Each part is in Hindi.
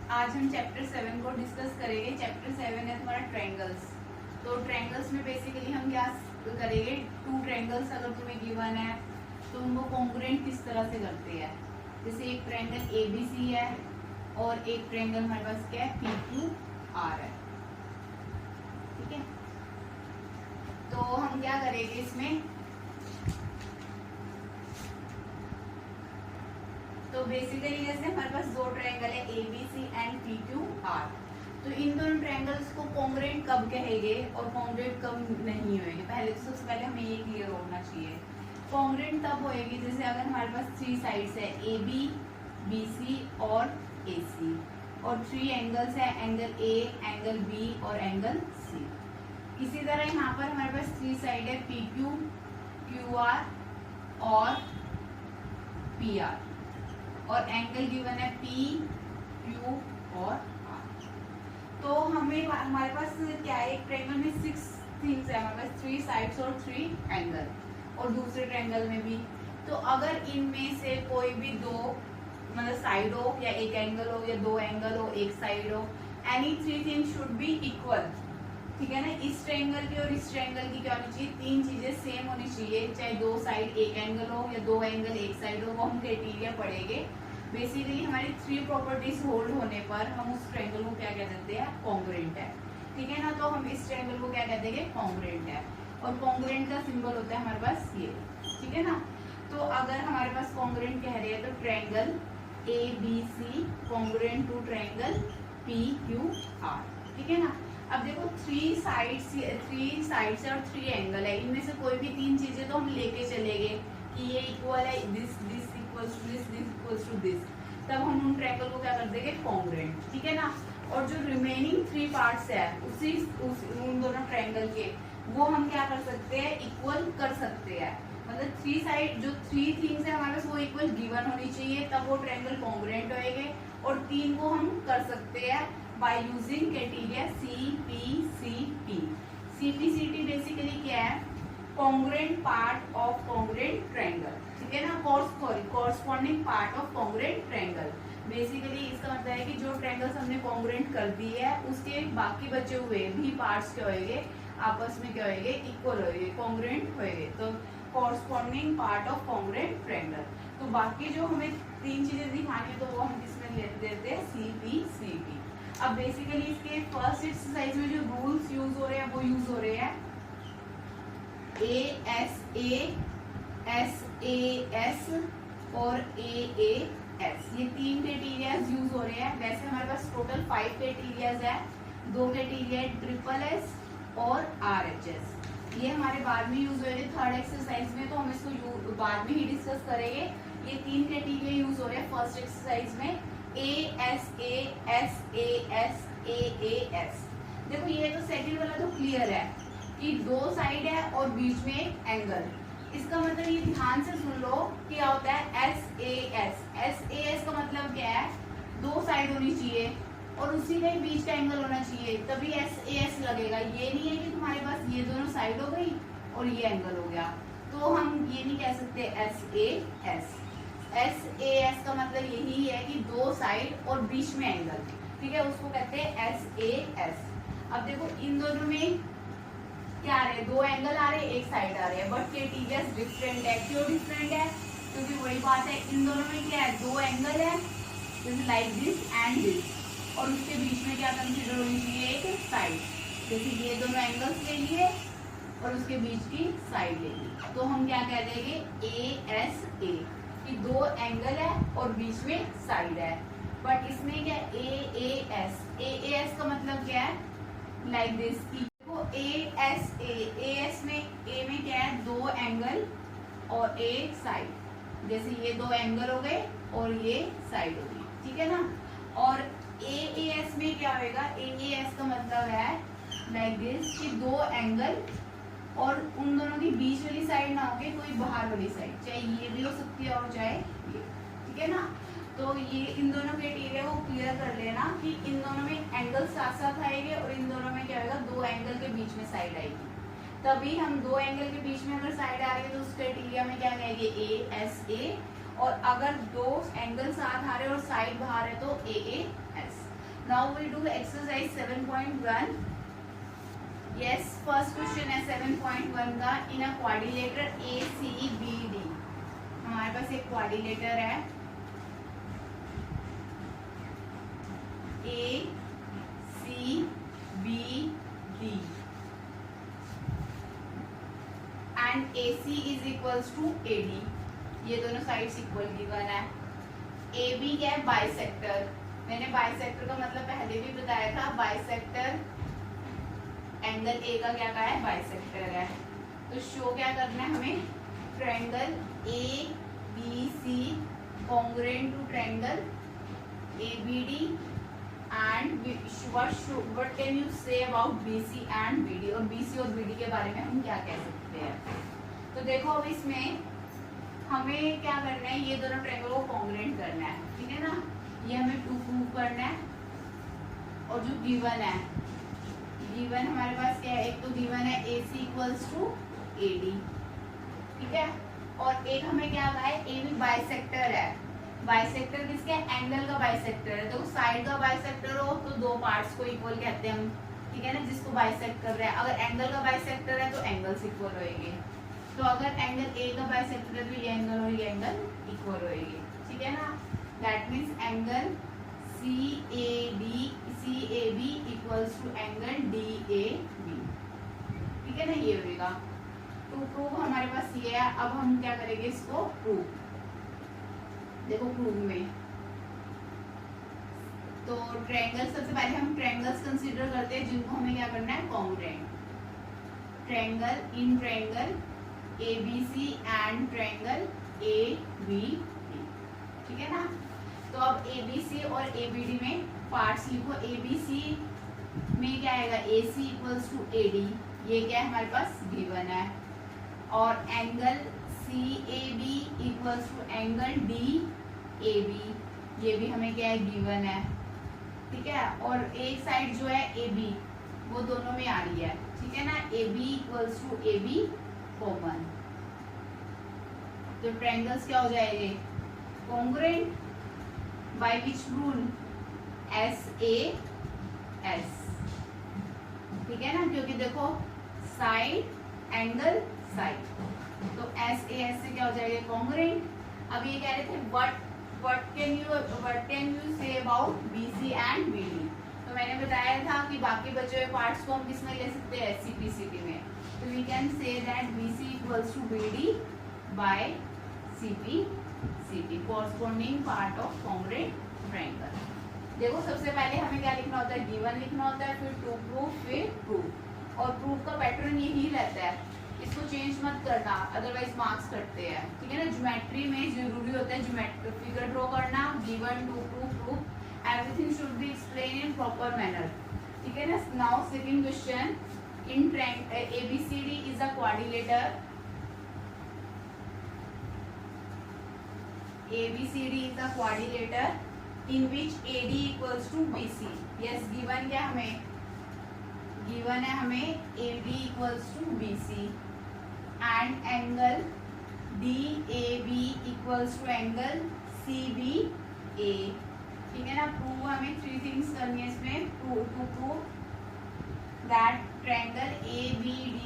आज हम चैप्टर 7 को डिस्कस करेंगे। चैप्टर 7 है तुम्हारा ट्रायंगल्स। तो ट्रायंगल्स में बेसिकली हम क्या करेंगे, टू ट्रायंगल्स अगर तुम्हें गिवन है तो उनको कॉन्ग्रुएंट किस तरह से करते हैं। जैसे एक ट्रायंगल ABC है और एक ट्रायंगल हमारे पास क्या है, PQR है। ठीक है, तो हम क्या करेंगे इसमें, तो बेसिकली जैसे हमारे पास दो ट्रायंगल है ABC एंड PQR, तो इन दोनों ट्रायंगल्स को कॉन्ग्रुएंट कब कहेंगे और कॉन्ग्रुएंट कब नहीं होएंगे। पहले तो सबसे पहले हमें ये क्लियर होना चाहिए। कॉन्ग्रुएंट तब होएगी जैसे अगर हमारे पास थ्री साइड्स है AB, BC और AC, और थ्री एंगल्स है, एंगल A, एंगल B और एंगल C। इसी तरह यहाँ पर हमारे पास थ्री साइड है PQ, QR और PR, और एंगल गिवन है P, Q और R। तो हमें हमारे पास क्या है, एक ट्रायंगल में 6 थिंग्स है, हमारे पास 3 साइड्स और 3 एंगल, और दूसरे ट्रायंगल में भी। तो अगर इनमें से कोई भी दो मतलब साइड हो, या एक एंगल हो, या दो एंगल हो, एक साइड हो, any three things should be equal. ठीक है ना, इस ट्रायंगल की और इस ट्रायंगल की क्या होनी चाहिए, तीन चीजें सेम होनी चाहिए। चाहे दो साइड एक एंगल हो या दो एंगल एक साइड हो, वो हम क्राइटेरिया पढ़ेंगे। बेसिकली हमारी थ्री प्रॉपर्टीज होल्ड होने पर हम उस ट्रायंगल को क्या कह देते हैं, कॉन्ग्रुएंट है। ठीक है ना, तो हम इस ट्रायंगल को क्या कह देंगे, कॉन्ग्रुएंट है। और कॉन्ग्रुएंट का सिंबल होता है हमारे पास ये। ठीक है ना, तो अगर हमारे पास कॉन्ग्रुएंट कह रहे हैं तो triangle ABC congruent to triangle PQR। ठीक है ना, अब देखो थ्री साइड्स है और थ्री एंगल है, इनमें से कोई भी तीन चीजें तो हम लेके चलेंगे कि ये इक्वल है, this equals to this equals to this, तब हम उन ट्रायंगल को क्या कर देंगे, कॉन्ग्रुएंट। ठीक है ना, और जो रिमेनिंग थ्री पार्ट्स है उन दोनों ट्रायंगल के, वो हम क्या कर सकते हैं, इक्वल कर सकते हैं। मतलब थ्री साइड जो थ्री थिंग्स है हमारे पास वो इक्वल गिवन होनी चाहिए, तब वो ट्रायंगल कॉन्ग्रुएंट होएंगे। और तीन को हम कर सकते हैं by using criteria CPCT। CPCT basically क्या है, congruent part of congruent triangle. ठीक है ना, corresponding part of congruent triangle. Basically इसका मतलब है कि जो ट्रायंगल्स हमने कॉन्ग्रुएंट कर दी है उसके बाकी बचे हुए भी पार्ट्स क्या होंगे, आपस में क्या होंगे, इक्वल होंगे, कॉन्ग्रुएंट होंगे। तो corresponding part of congruent triangle. तो बाकी जो हमें तीन चीजें दिखानी है तो वो हम किसमें ले देते हैं, CPCT। अब बेसिकली इसके फर्स्ट एक्सरसाइज में जो रूल्स यूज हो रहे हैं वो यूज हो रहे हैं ASA, SAS और AAS। ये तीन क्राइटेरियाज यूज हो रहे हैं। वैसे हमारे पास टोटल 5 क्राइटेरियाज है, दो क्राइटेरिया SSS और RHS। ये हमारे बाद में यूज हो रहे हैं थर्ड एक्सरसाइज में, तो हम इसको बाद में ही डिस्कस करेंगे। ये तीन क्राइटेरिया यूज हो रहे हैं फर्स्ट एक्सरसाइज में, ASA, SAS, AAS। देखो ये तो सेकंड वाला तो क्लियर है कि दो साइड है और बीच में एक एंगल। इसका मतलब ये ध्यान से सुन लो क्या होता है SAS। SAS का मतलब क्या है, दो साइड होनी चाहिए और उसी का ही बीच का एंगल होना चाहिए, तभी SAS लगेगा। ये नहीं है कि तुम्हारे पास ये दोनों साइड हो गई और ये एंगल हो गया, तो हम ये नहीं कह सकते SAS। SAS का मतलब यही है कि दो साइड और बीच में एंगल। ठीक है, उसको कहते हैं SAS। अब देखो इन दोनों में क्या आ रहे हैं, दो एंगल आ रहे हैं, एक साइड आ रहे हैं, बट क्राइटेरिया डिफरेंट है। क्यों डिफरेंट है, क्योंकि वही बात है, इन दोनों में क्या है, दो एंगल है, जैसे लाइक दिस एंड दिस, और उसके बीच में क्या कंसीडर होनी चाहिए, एक साइड। जैसे ये दोनों एंगल्स ले लिए और उसके बीच की साइड ले ली, तो हम क्या कह देंगे, ASA, कि दो एंगल है और बीच में साइड है। बट इसमें क्या AAS, AAS का मतलब क्या है, लाइक दिस, देखो AS में A में क्या है, दो एंगल और एक साइड। जैसे ये दो एंगल हो गए और ये साइड हो गई। ठीक है ना, और AAS में क्या होगा, AAS का मतलब है लाइक दिस, कि दो एंगल और उन दोनों की बीच वाली साइड ना होके कोई बाहर वाली साइड, चाहे ये भी हो सकती है और चाहे ये। ठीक है ना, तो ये इन दोनों क्राइटेरिया को क्लियर कर लेना कि इन दोनों में एंगल साथ साथ आएंगे और इन दोनों में क्या होगा, दो एंगल के बीच में साइड आएगी। तभी हम दो एंगल के बीच में अगर साइड आ रही है तो उस क्राइटेरिया में क्या कहेंगे, ASA। और अगर दो एंगल साथ आ रहे हैं और साइड बाहर है तो AAS। Now we do exercise 7.1. Yes, first question है 7.1 का. इन अ क्वाड्रिलेटर ACBD, हमारे पास एक क्वाड्रिलेटर है ACBD and AC is equals to AD. ये दोनों साइड्स इक्वल गिवन है. AB क्या है? बाइसेक्टर. मैंने बाइसेक्टर का मतलब पहले भी बताया था. बाइसेक्टर एंगल A का क्या है? बाइसेक्टर है. तो शो क्या करना है हमें? Triangle ABC congruent to triangle ABD and what can you say about BC and BD. और BC और BD के बारे में हम क्या कह सकते हैं? तो देखो अब इसमें हमें क्या करना है, ये दोनों ट्रायंगल को कॉन्ग्रुएंट करना है. ठीक है ना? ये हमें प्रूव करना है. और जो गिवन है, गिवन हमारे पास क्या है? एक तो गिवन है AC इक्वल्स टू AD. ठीक है. और एक हमें क्या कहा है? AB बाइसेक्टर है. बाइसेक्टर किसके? एंगल का बाइसेक्टर है. तो साइड का बाइसेक्टर हो तो दो पार्ट्स को इक्वल कहते हैं हम. ठीक है ना? जिसको बाइसेक्ट कर रहे हैं. अगर एंगल का बाइसेक्टर है तो एंगल्स इक्वल होएंगे. तो अगर एंगल A का बाइसेक्टर है तो ये एंगल और ये एंगल इक्वल होएंगे. ठीक है ना? That means angle CAB equals to angle DAB. ठीक है ना? ये होएगा. तो प्रूव हमारे पास ये है. अब हम क्या करेंगे इसको प्रूव. देखो प्रूव में तो ट्रायंगल, सबसे पहले हम ट्रायंगल्स कंसीडर करते हैं जिनको हमें क्या करना है? Congruent. Triangle in triangle ABC and triangle ABD. ठीक है ना? तो अब ABC और ABD में पार्ट्स लिखो. ABC में क्या आएगा? AC equals to AD. ये क्या है? हमारे पास गिवन है. और angle CAB equals to angle DAB. ये भी हमें क्या है? गिवन है. ठीक है. और एक साइड जो है AB वो दोनों में आ रही है. ठीक है ना? AB equals to AB common. तो ट्रायंगल्स क्या हो जाएंगे? Congruent. By which rule? SAS. ठीक है ना? क्योंकि देखो साइड एंगल साइड, तो SAS से क्या हो जाएगा? कॉन्ग्रुएंट. अब ये कह रहे थे what can you say about BC and BD. तो मैंने बताया था कि बाकी बचे हुए पार्ट्स को हम किस में ले सकते हैं? CPCT में. तो we can say that BC equals to BD by CPCT, corresponding part of congruent triangle. देखो सबसे पहले हमें क्या लिखना होता है? गिवन लिखना होता है, फिर टू प्रूफ, फिर प्रूफ. और प्रूफ का पैटर्न यही रहता है. इसको चेंज मत करना, अदरवाइज मार्क्स कटते हैं. ठीक है ना? ज्योमेट्री में जरूरी होता है ज्योमेट्री फिगर ड्रॉ करना. Given, to proof, proof, everything should be explain in proper manner. ठीक है ना? Now second question. In ABCD is a quadrilateral. ABCD is a quadrilateral in which AD equals to BC. Yes, given क्या हमें? given है हमें AD equals to BC and angle DAB equals to angle CBA. ठीक है ना? प्रूव हमें 3 थिंग्स करनी है इसमें. To prove that triangle ABD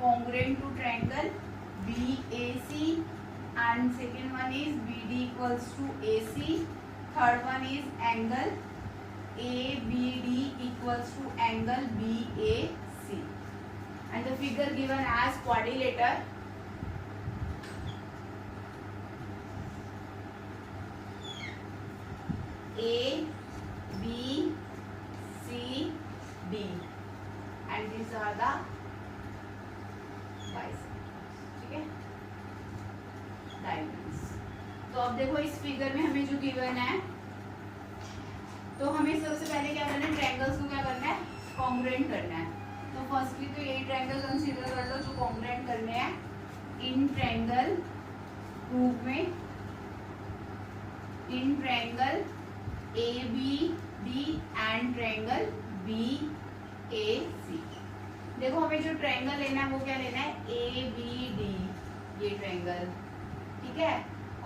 congruent to triangle BAC. And second one is BD equals to AC. Third one is angle ABD equals to angle BAC. And the figure given as quadrilateral. ABCD. And these are the bisectors. ठीक है? डायगोनल्स. तो अब देखो इस फिगर में हमें जो गिवन है, तो हमें सबसे पहले क्या करना है? ट्रायंगल्स को क्या करना है? कॉन्ग्रुएंट करना है. तो फर्स्टली तो यही ट्रायंगल कंसीडर कर लो जो कॉन्ग्रुएंट करने हैं. इन ट्रायंगल प्रूफ में in triangle ABD and triangle BAC. देखो हमें जो ट्रायंगल लेना है वो क्या लेना है? ABD, ये ट्रायंगल. ठीक है?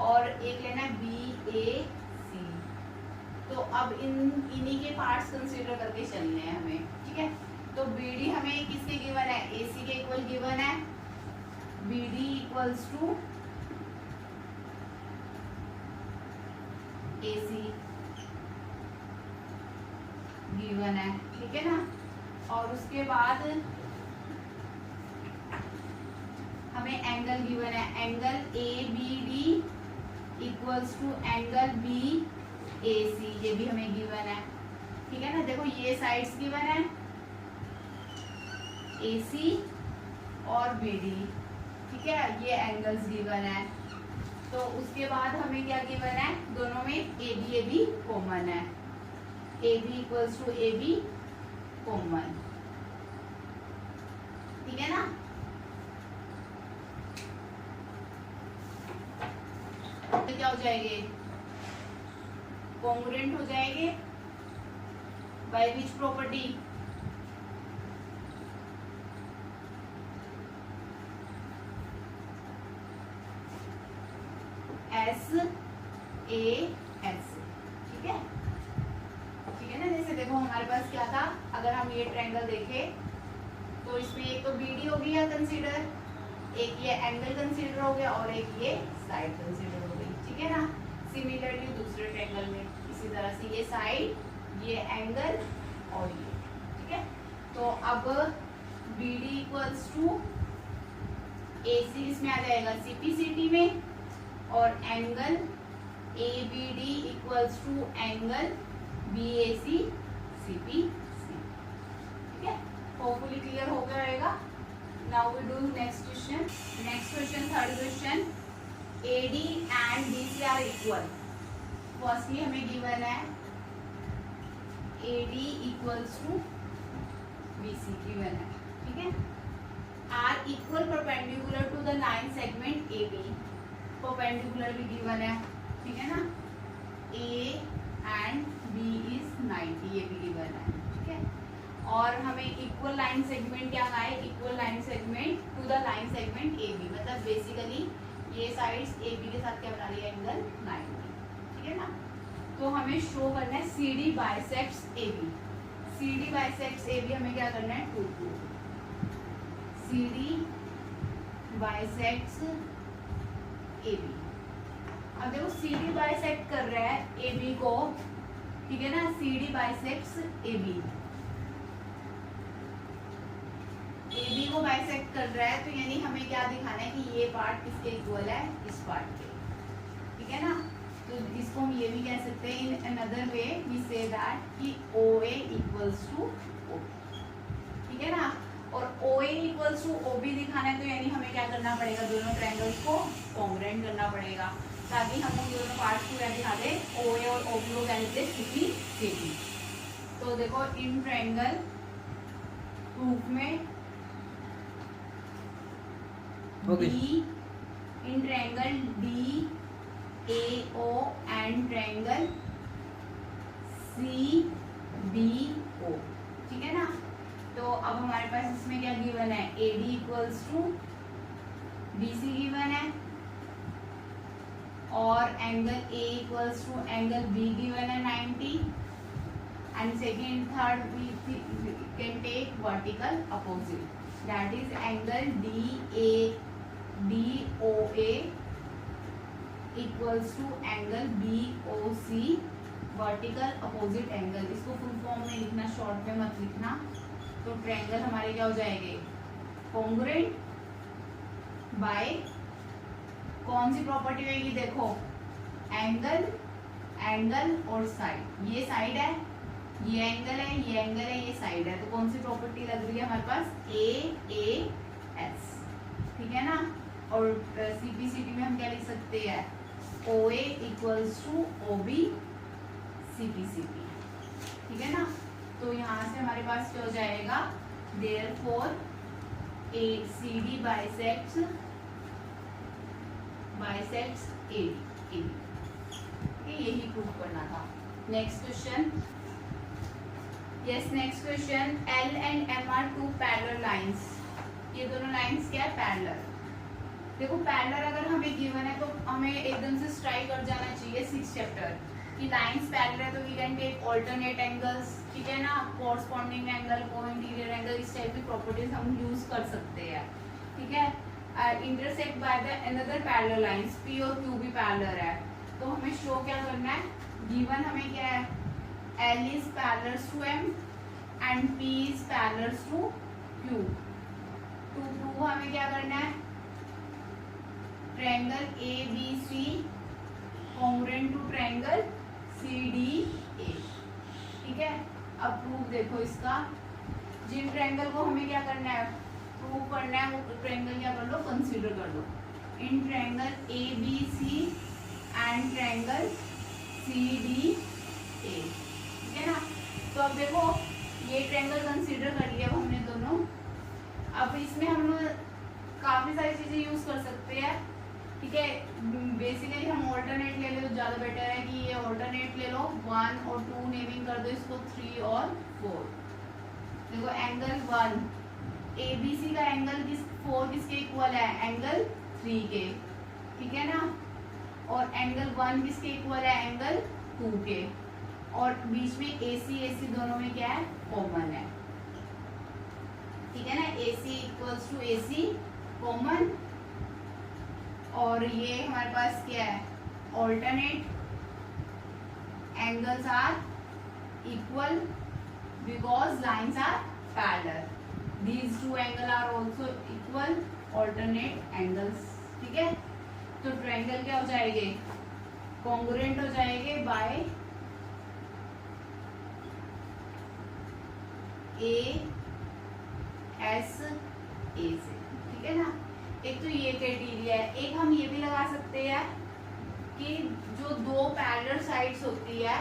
और एक लेना है BAC. तो अब इन्हीं के पार्ट्स कंसीडर करके चलने हैं हमें, ठीक है। तो BD हमें किसके गिवन है, AC के इक्वल गिवन है, BD equals to AC given है, ठीक है ना। और उसके बाद हमें एंगल गिवन है, angle ABD equals to angle BAC, ये भी हमें गिवन है, ठीक है ना। देखो ये साइड्स गिवन है AC और BD, ठीक है, ये एंगल्स गिवन है। तो उसके बाद हमें क्या गिवन है, दोनों में AB कॉमन है, AB equals to AB common, ठीक है ना। तो क्या हो जाएंगे, कॉन्ग्रुएंट हो जाएंगे बाय विच प्रॉपर्टी, SAS, ठीक है, ठीक है ना। जैसे देखो हमारे पास क्या था, अगर हम ये ट्रायंगल देखें तो इसमें एक तो BD हो गया कंसीडर, एक ये एंगल कंसीडर हो गया और एक ये साइड कंसीडर हो गई, ठीक है ना। सिमिलरली दूसरे ट्रायंगल में इसी तरह से ये साइड, ये एंगल और ये, ठीक है। तो अब BD इक्वल्स टू AC इसमें आ जाएगा CPCT में, और angle ABD equals to angle BAC CPC, ठीक है। होपफुली क्लियर हो गया रहेगा। Now we do next question. Next question, third question, AD and BC are equal. Firstly हमें गिवन है AD equals to BC given है, ठीक है। Are equal perpendicular to the line segment AB, perpendicular भी गिवन है, ठीक है ना। A एंड B इज 90, ये भी गिवन है, ठीक है। और हमें इक्वल लाइन सेगमेंट क्या है, equal line segment to the line segment AB, मतलब बेसिकली ये साइड्स AB के साथ क्या बना रही है, एंगल 90, ठीक है ना। तो हमें शो करना है CD bisects AB, CD bisects AB हमें क्या करना है, 2 CD बाइसेक्ट्स AB। अब देखो CD बाइसेक्ट कर रहा है AB को, ठीक है ना, CD बाइसेक्ट्स AB, AB को बाइसेक्ट कर रहा है, तो यानी हमें क्या दिखाना है कि ये पार्ट किसके इक्वल है, इस पार्ट के, ठीक है ना। तो इसको हम ये भी कह सकते हैं, in another way we say that कि OA इक्वल्स टू OB, ठीक है ना। और OA इक्वल्स टू OB दिखाना है, तो यानी हमें क्या करना पड़ेगा, दोनों ट्रायंगल्स को कॉन्ग्रुएंट करना पड़ेगा, ताकि हम उन दोनों पार्ट्स को क्या दिखा दे, OA और OB को क्या लिखते, CPCT। तो देखो इन ट्रायंगल प्रूफ में Okay. in triangle DAO and triangle CBO, ठीक है ना। तो अब हमारे पास इसमें क्या गिवन है, AD equals to BC given है, और angle A equals to angle B given है 90, and second third we can take vertical opposite, that is angle DOA equals to angle BOC, vertical opposite angle. इसको फुल फॉर्म में लिखना, शॉर्ट में मत लिखना। तो ट्रायंगल हमारे क्या हो जाएंगे, कॉन्ग्रुएंट बाय कौन सी प्रॉपर्टी होगी, देखो एंगल, एंगल और साइड, ये साइड है, ये एंगल है, ये एंगल है, ये साइड है, तो कौन सी प्रॉपर्टी लग रही है हमारे पास, AAS, ठीक है ना। और CPCT में हम क्या लिख सकते हैं, OA equals to OB CPCT, ठीक है ना। तो यहाँ से हमारे पास क्या हो जाएगा, therefore CD bisects AD, यही प्रूव करना था। Next question, yes next question, L and M are two parallel lines. ये दोनों लाइंस क्या है, पैरेलल। देखो पैरेलल अगर हमें गिवन है तो हमें एकदम से स्ट्राइक कर जाना चाहिए 6 चैप्टर, कि लाइंस पैरेलल है तो we can take alternate angles, ठीक है ना, corresponding angle, co-interior angle, इस टाइप की प्रॉपर्टीज हम यूज कर सकते हैं, ठीक है। Intersect by the another parallel lines, P और क्यू भी पैरेलल है, तो हमें शो क्या करना है, गिवन हमें क्या है, L is parallel to M and P is parallel to Q. To prove हमें क्या करना है, triangle A B C congruent to triangle C D A, ठीक है। अब प्रूफ देखो इसका, जिन ट्रायंगल को हमें क्या करना है, प्रूव करना है, वो ट्रायंगल क्या कर लो, कंसीडर कर लो। In triangle A B C and triangle C D A, ठीक है ना। तो अब देखो ये ट्रायंगल कंसीडर कर लिया हमने दोनों। अब इसमें हम काफी सारी चीजें यूज कर सकते हैं, ठीक है। बेसिकली हम ऑल्टरनेट ले ले तो ज्यादा बेटर है कि ये ऑल्टरनेट ले लो, 1 और 2 नेमिंग कर दो इसको, 3 और 4। देखो एंगल 1 ABC का एंगल 4 किसके इक्वल है, एंगल 3 के, ठीक है ना। और एंगल 1 किसके इक्वल है, एंगल 2 के, और बीच में AC दोनों में क्या है, कॉमन है, ठीक है ना। AC equals to AC common, और ये हमारे पास क्या है, alternate angles are equal because lines are parallel, these two angle are also equal alternate angles, ठीक है। तो ट्रायंगल क्या हो जाएंगे, कॉन्ग्रुएंट हो जाएंगे बाय ए एस ए से, ठीक है ना। एक तो ये क्राइटेरिया है, एक हम ये भी लगा सकते हैं कि जो दो पैरेलल साइड्स होती है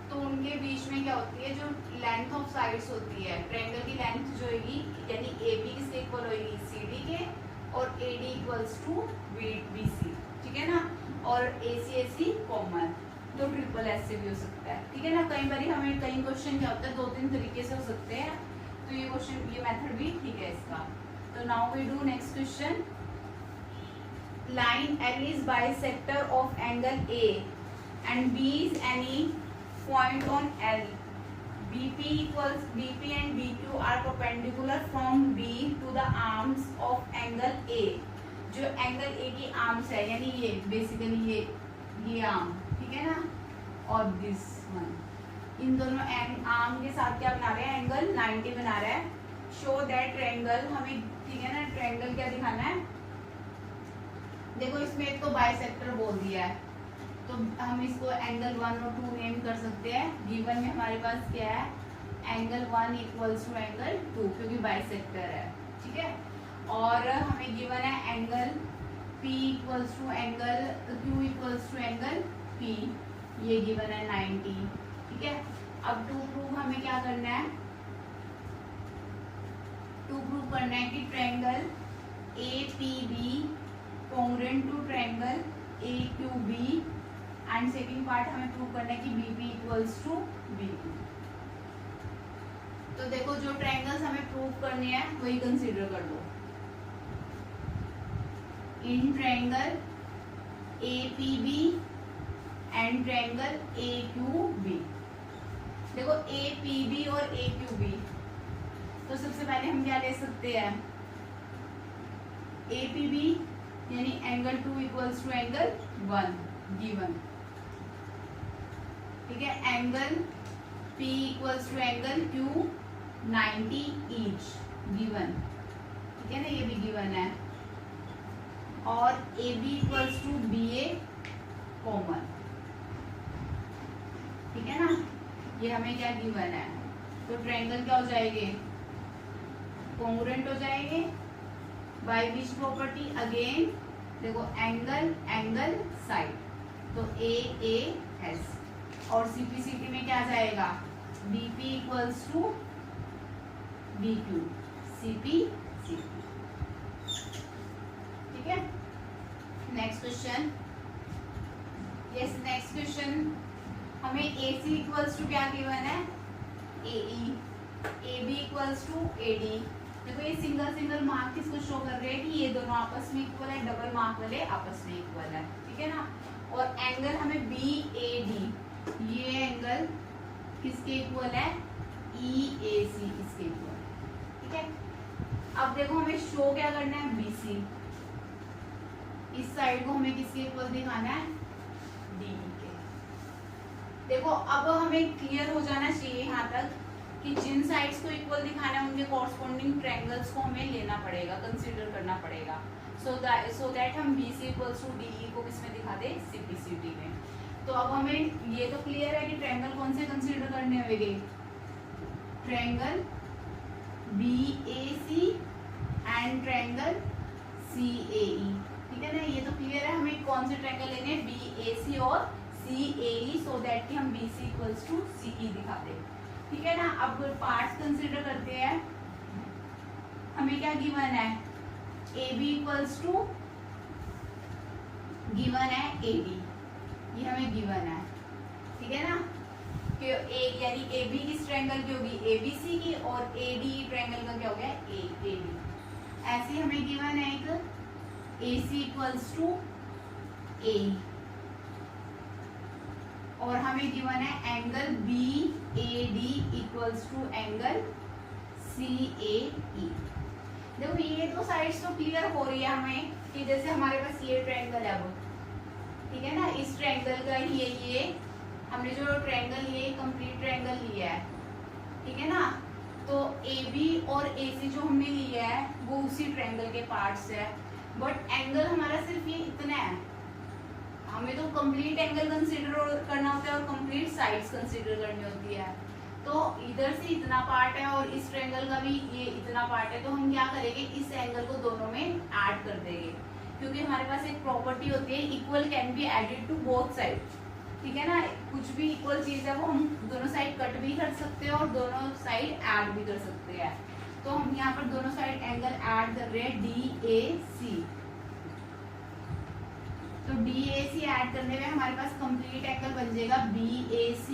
तो उनके बीच में क्या होती है, जो लेंथ ऑफ साइड्स होती है, ट्रायंगल की लेंथ जो होगी, यानी AB किसके इक्वल होगी, CD के, और AD इक्वल्स टू BC, ठीक है ना। और AC कॉमन, तो ट्रिपल एस से भी हो सकता है, ठीक है ना। कई बार हमें कई क्वेश्चन क्या होता है, 2-3 तरीके से हो सकते हैं, तो ये क्वेश्चन, ये मेथड भी ठीक है इसका। तो now we do next question. Line L is bisector of angle A and B is any point on L. BP and BQ are perpendicular from B to the arms of angle A. जो एंगल A की आर्म्स है, यानी ये बेसिकली ये आर्म, ठीक है ना, और दिस वन, इन दोनों आर्म के साथ क्या बना रहे हैं, एंगल 90 बना रहा है। शो दैट ट्रायंगल, हमें ठीक है ना, ट्रायंगल क्या दिखाना है, देखो इसमें एक तो बाइसेक्टर बोल दिया है, तो हम इसको एंगल 1 और 2 नेम कर सकते हैं। गिवन में हमारे पास क्या है, एंगल 1 इक्वल्स टू एंगल 2, क्योंकि बाइसेक्टर है, ठीक है। और हमें गिवन है angle P equals to angle Q equals to angle P, ये गिवन है 90, ठीक है। अब टू प्रूव हमें क्या करना है, टू प्रूव करना है कि triangle APB congruent to triangle AQB, and second part हमें प्रूव करना है कि BP इक्वल्स टू BQ। तो देखो जो ट्रायंगल्स हमें प्रूव करने हैं वही कंसीडर कर लो। In triangle APB and triangle AQB, देखो APB और AQB, तो सबसे पहले हम क्या ले सकते हैं, APB यानी angle 2 equals to angle 1 given, ठीक है। Angle P equals to angle Q 90 each given, ठीक है ना, ये भी गिवन है। और AB equals to BA common, ठीक है ना, ये हमें क्या गिवन है। तो ट्रायंगल क्या हो जाएंगे, कॉन्ग्रुएंट हो जाएंगे बाय विच प्रॉपर्टी, अगेन देखो एंगल एंगल साइड, तो AAS, और CPCT में क्या जाएगा, BP equals to BQ CPCT, ठीक है। Next question, yes next question, हमें AC इक्वल्स टू क्या गिवन है, AE, AB equals to AD। देखो ये सिंगल मार्क किसको शो कर रहे हैं कि ये दोनों आपस में इक्वल है, डबल मार्क वाले आपस में इक्वल है, ठीक है ना। और एंगल हमें BAD, ये एंगल किसके इक्वल है, EAC इसके इक्वल, ठीक है। अब देखो हमें शो क्या करना है, BC, इस साइड को हमें किसके इक्वल दिखाना है, DE के। देखो अब हमें क्लियर हो जाना चाहिए यहाँ तक कि जिन साइड्स को इक्वल दिखाना है उनके कॉरस्पॉन्डिंग ट्रायंगल्स को हमें लेना पड़ेगा, कंसीडर करना पड़ेगा, सो दैट हम BC इक्वल्स टू DE को किसमें दिखा दे, CPCT में। तो अब हमें ये तो क्लियर है कि ट्रायंगल कौन से कंसीडर करने होंगे, triangle BAC and triangle CAE, ठीक है ना। ये तो क्लियर है, हमें कौन से ट्रायंगल लेने हैं, BAC और CAE, सो दैट कि हम BC इक्वल्स टू CE दिखा दें, ठीक है ना। अब पार्ट्स कंसीडर करते हैं, हमें क्या गिवन है, AB इक्वल्स टू गिवन है AD, ये हमें गिवन है, ठीक है ना। कि यानी AB किस ट्रायंगल की होगी, ABC की, और AD ट्रायंगल का क्या हो गया, AD। ऐसे हमें गिवन है एक AC इक्वल्स टू AE, और हमें गिवन है angle BAD equals to angle CAE। देखो ये दो साइड्स तो क्लियर हो रही है हमें कि जैसे हमारे पास ये ट्रायंगल है अब, ठीक है ना, इस ट्रायंगल का ही ये हमने जो ट्रायंगल ये कंप्लीट ट्रायंगल लिया है, ठीक है ना। तो AB और AC जो हमने लिया है वो उसी ट्रायंगल के पार्ट्स है, बट एंगल हमारा सिर्फ ये इतना है, हमें तो कंप्लीट एंगल कंसीडर करना होता है और कंप्लीट साइड्स कंसीडर करनी होती है। तो इधर से इतना पार्ट है और इस ट्रायंगल का भी ये इतना पार्ट है, तो हम क्या करेंगे, इस एंगल को दोनों में ऐड कर देंगे, क्योंकि हमारे पास एक प्रॉपर्टी होती है equal can be added to both side, ठीक है ना। कुछ भी इक्वल चीज है वो हम दोनों साइड कट भी कर सकते हैं और दोनों साइड ऐड भी कर सकते हैं। तो हम यहाँ पर दोनों साइड एंगल ऐड कर रहे हैं DAC। तो DAC ऐड करने में हमारे पास कंप्लीट एंगल बन जाएगा BAC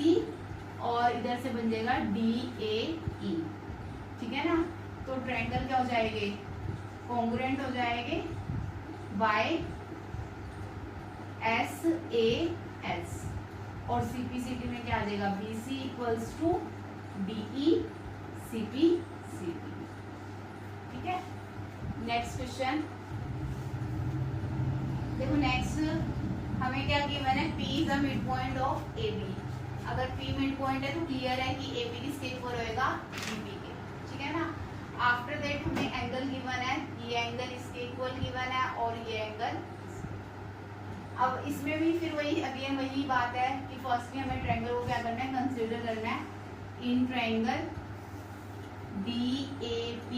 और इधर से बन जाएगा DAE, ठीक है ना। तो ट्रायंगल क्या हो जाएंगे, कॉन्ग्रुएंट हो जाएंगे बाय SAS, और CPCT में क्या आ जाएगा, BC equals to DE CPCT, ठीक है। नेक्स्ट क्वेश्चन देखो, नेक्स्ट हमें क्या गिवन है, P is the mid point of AB। अगर P मिड पॉइंट है तो क्लियर है कि AB किसके इक्वल होएगा, BP के, ठीक है ना। आफ्टर दैट हमें एंगल गिवन है, ये एंगल इसके इक्वल गिवन है और ये एंगल। अब इसमें भी फिर वही अगेन वही बात है कि फर्स्टली हमें ट्रायंगल को क्या करना है, कंसीडर करना है in triangle DAP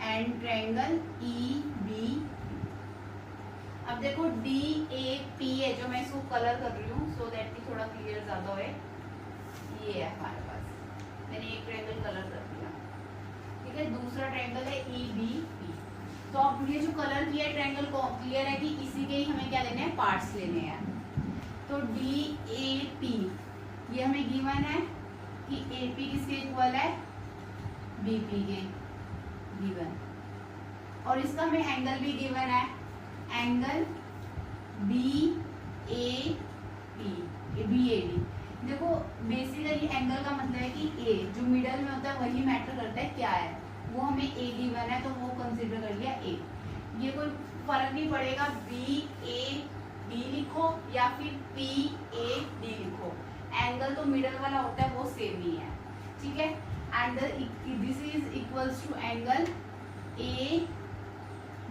and triangle EBP। अब देखो DAP है जो मैं इसको कलर कर रही हूँ सो दैट कि थोड़ा क्लियर ज्यादा होए, ये है हमारे पास, मैंने एक ट्रायंगल कलर कर दिया, ठीक है। दूसरा ट्रायंगल है EBP। तो अब ये जो कलर किया है ट्रायंगल को क्लियर है कि इसी के ही हमें क्या लेने हैं, पार्ट्स लेने हैं। तो DAP ये हमें गिवन है कि AP किसके इक्वल है, BP के गिवन, और इसका हमें एंगल भी गिवन है, एंगल BAD। देखो बेसिकली एंगल का मतलब है कि A जो मिडल में होता है वही मैटर करता है क्या है, वो हमें A गिवन है तो वो कंसीडर कर लिया A। ये कोई फर्क नहीं पड़ेगा BAD लिखो या फिर PAD लिखो, एंगल तो मिडल वाला होता है वो सेम ही है, ठीक है। And this is equals to angle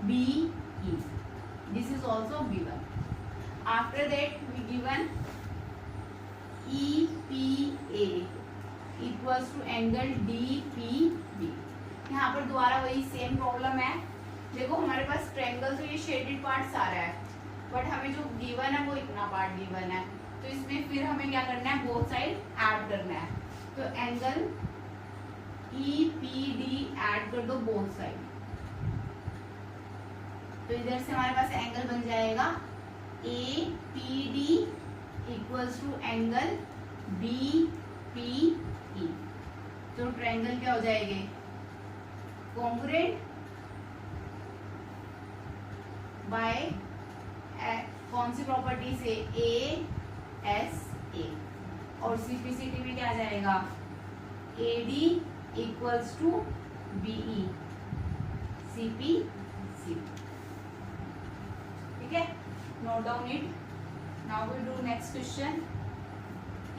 ABE, this is also given. After that we given EPA equals to angle DPB। यहाँ पर दोबारा वही सेम प्रॉब्लम है, देखो हमारे पास ट्रायंगल तो ये शेडेड पार्ट सारा है, बट हमें जो गिवन है वो इतना पार्ट गिवन है, तो इसमें फिर हमें क्या करना है, बोथ साइड ऐड करना है। तो एंगल EPD ऐड कर दो बोथ साइड, तो इधर से हमारे पास एंगल बन जाएगा APD equals to angle BPE। तो ट्रायंगल क्या हो जाएंगे, कॉन्ग्रुएंट बाय कौन सी प्रॉपर्टी से, ASA ए, और CPCT में क्या आ जाएगा, AD equals to BE CPC। ठीक है, note down it. Now we do next question.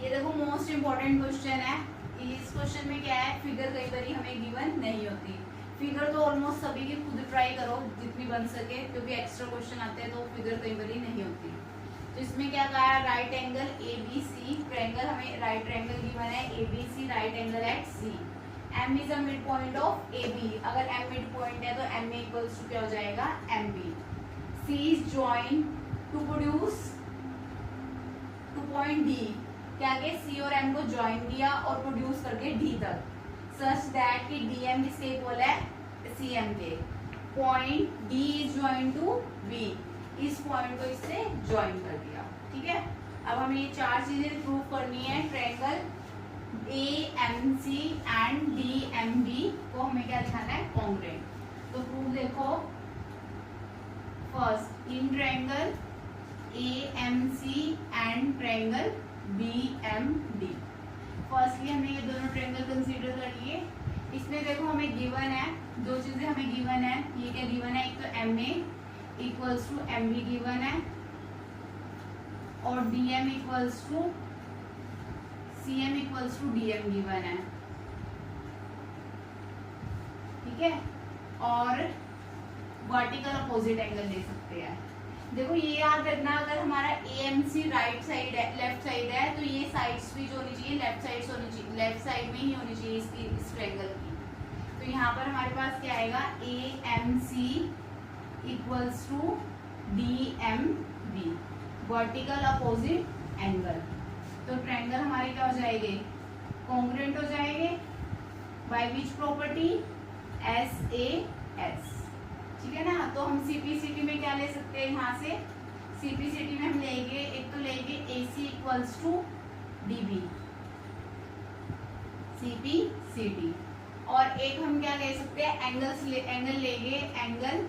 ये देखो मोस्ट इम्पोर्टेंट क्वेश्चन है। इस क्वेश्चन में क्या है, फिगर कई बार हमें गिवन नहीं होती। फिगर तो ऑलमोस्ट सभी की खुद ट्राई करो जितनी बन सके, क्योंकि एक्स्ट्रा क्वेश्चन आते हैं तो फिगर कई बार नहीं होती। तो इसमें क्या कहा है, राइट एंगल ABC ट्रायंगल, हमें राइट ट्रायंगल गिवन है ABC right angle at C। M is a mid point of AB। अगर M मिड पॉइंट है तो M इक्वल्स टू क्या हो जाएगा, MB। C is join to produce to point D। क्या के C और M को ज्वाइन किया और प्रोड्यूस करके D तक, सच दैट कि DM किसके इक्वल है, CM के। Point D is join to B, इस पॉइंट को इससे ज्वाइन कर दिया। ठीक है, अब हमें ये चार चीजें प्रूव करनी है। ट्रायंगल AMC एंड DMB को हमें क्या दिखाना है, कॉन्ग्रुएंट। तो प्रूफ देखो, first in triangle AMC and triangle BMD। Firstly हमने ये दोनों ट्रायंगल कंसीडर कर लिए। इसमें देखो हमें गिवन है, दो चीजें हमें गिवन है। ये क्या गिवन है, एक तो MA equals to MB given है, और DM equals to CM equals to DM given है। ठीक है, और वर्टिकल अपोजिट एंगल ले सकते हैं। देखो ये याद रखना, अगर हमारा AMC राइट साइड है, लेफ्ट साइड है, तो ये साइड्स भी जो होनी चाहिए लेफ्ट साइड होनी चाहिए, लेफ्ट साइड में ही होनी चाहिए इसकी, इस ट्रायंगल की। तो यहाँ पर हमारे पास क्या आएगा, AMC equals to DMB vertical opposite angle. तो ट्रायंगल हमारे क्या हो जाएंगे, कॉन्ग्रुएंट हो जाएंगे। By which property, SAS। ठीक है ना। तो हम CPCT में क्या ले सकते हैं, यहाँ से CPCT में हम लेंगे, एक तो लेंगे AC equals to DB CPCT, और एक हम क्या ले सकते हैं, एंगल लेंगे, एंगल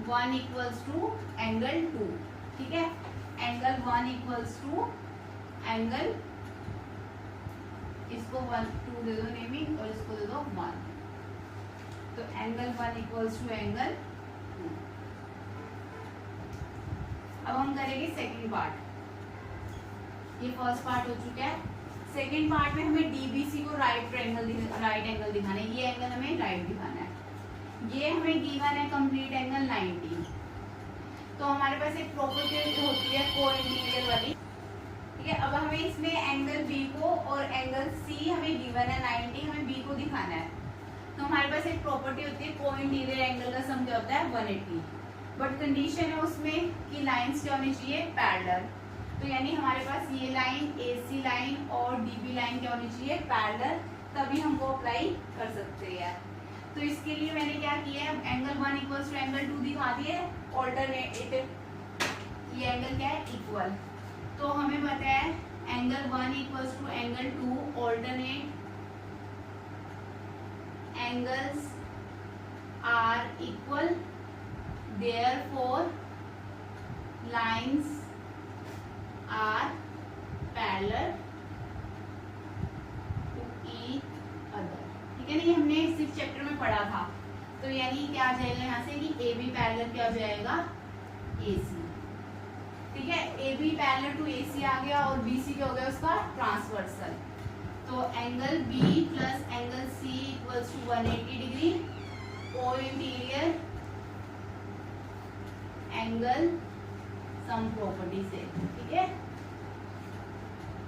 1 इक्वल्स टू एंगल 2। ठीक है, एंगल 1 इक्वल्स टू एंगल, इसको 1 2 दे दो नेमिंग, और इसको दे दो 1। तो एंगल 1 इक्वल्स टू एंगल 2। अब हम करेंगे सेकंड पार्ट। ये फर्स्ट पार्ट हो चुका है। सेकंड पार्ट में हमें DBC को राइट एंगल दिखाना है। ये एंगल हमें राइट दिखाना है। ये हमें गिवन है कंप्लीट एंगल 90। तो हमारे पास एक प्रॉपर्टी होती है कोइंटीरियर वाली। ठीक है, अब हमें इसमें एंगल B को और एंगल C हमें गिवन है 90, हमें B को दिखाना है। तो हमारे पास एक प्रॉपर्टी होती है कोइंटीरियर एंगल का सम क्या होता है, 180। बट कंडीशन है उसमें कि लाइंस क्या होनी चाहिए, पैरेलल। तो यानी हमारे पास ये लाइन AC लाइन और DB लाइन क्या होनी चाहिए, पैरेलल, तभी हमको अप्लाई कर सकते हैं। तो इसके लिए मैंने क्या किया है, एंगल 1 इक्वल्स टू एंगल 2 दिखा दिए, ऑल्टरनेटिव। ये एंगल क्या है, इक्वल। तो हमें पता है angle 1 equals to angle 2, alternate angles are equal, therefore lines are parallel to each other। ठीक है ना, ये हमने 6th चैप्टर में पढ़ा था। तो यानी क्या आ जाएगा यहाँ से कि AB पैरेलल क्या हो जाएगा, AC। ठीक है, AB पैरेलल टू AC आ गया, और BC क्या हो गया उसका, ट्रांसवर्सल। तो angle B plus angle C equals to 180 degree, cointerior angle sum property से। ठीक है,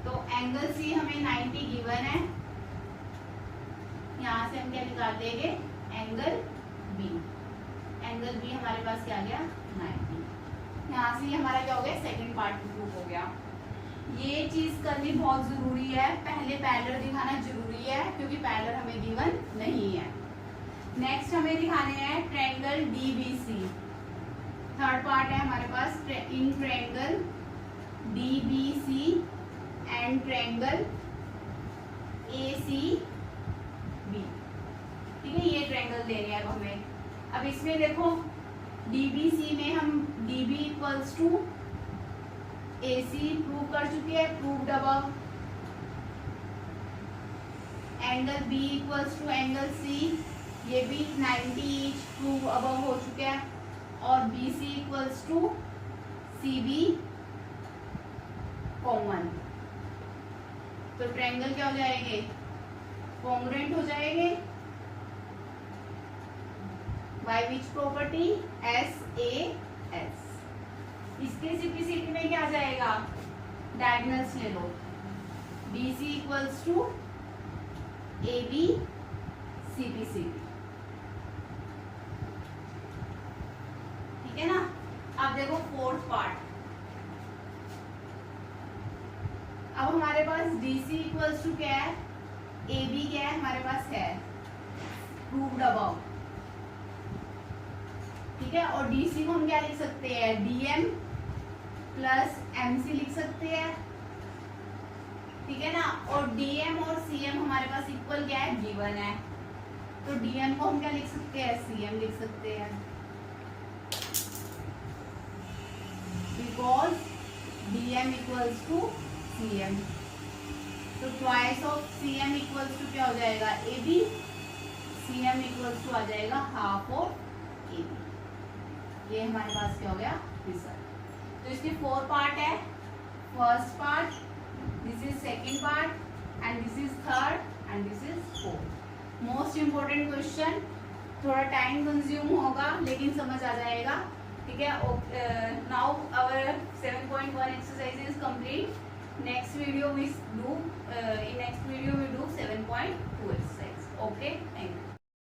तो एंगल C हमें 90 गिवन है, यहाँ से हम क्या निकाल देंगे, एंगल B। एंगल B हमारे पास क्या आ गया, 90। यहाँ से हमारा क्या हो गया, सेकंड पार्ट प्रूफ हो गया। ये चीज करनी बहुत जरूरी है, पहले पैरेलल दिखाना जरूरी है, क्योंकि पैरेलल हमें गिवन नहीं है। नेक्स्ट हमें दिखाने हैं ट्रायंगल DBC। थर्ड पार्ट है हमारे पास, in triangle DBC and triangle ACB। ठीक है, ये ट्रायंगल देने हैं अब हमें। अब इसमें देखो DBC में हम DB equals to AC prove कर चुकी है, proved above. Angle B equals to angle C, ये भी 90 ईच प्रूव अबव हो चुका है। और BC equals to CB common. तो ट्रायंगल क्या हो जाएंगे, कॉन्ग्रुएंट हो जाएंगे। By which property, SAS। इसके सिंप्लिसिटी में क्या आ जाएगा, डायगोनल्स ले लो। BC equals to AB CB CB, ठीक है ना। अब देखो फोर्थ पार्ट। अब हमारे पास DC इक्वल्स टू क्या है, AB क्या है हमारे पास है, प्रूव्ड अबव, ठीक है। और DC को हम क्या लिख सकते हैं, DM प्लस MC लिख सकते हैं, ठीक है ना। और DM और CM हमारे पास इक्वल क्या है, गिवन है। तो DM को हम क्या लिख सकते हैं, CM लिख सकते हैं, because DM equals to CM। तो twice of CM equals to क्या हो जाएगा, AB। CM इक्वल्स टू आ जाएगा हाफ ऑफ AB। ये हमारे पास क्या हो गया, रिजल्ट। तो इसके 4 पार्ट है। First part, this is second part, and this is third, and this is fourth. Most important question, थोड़ा टाइम कंज्यूम होगा लेकिन समझ आ जाएगा, ठीक है। Now our 7.1 exercise is complete. Next video we do 7.2 exercise. Okay, thank you.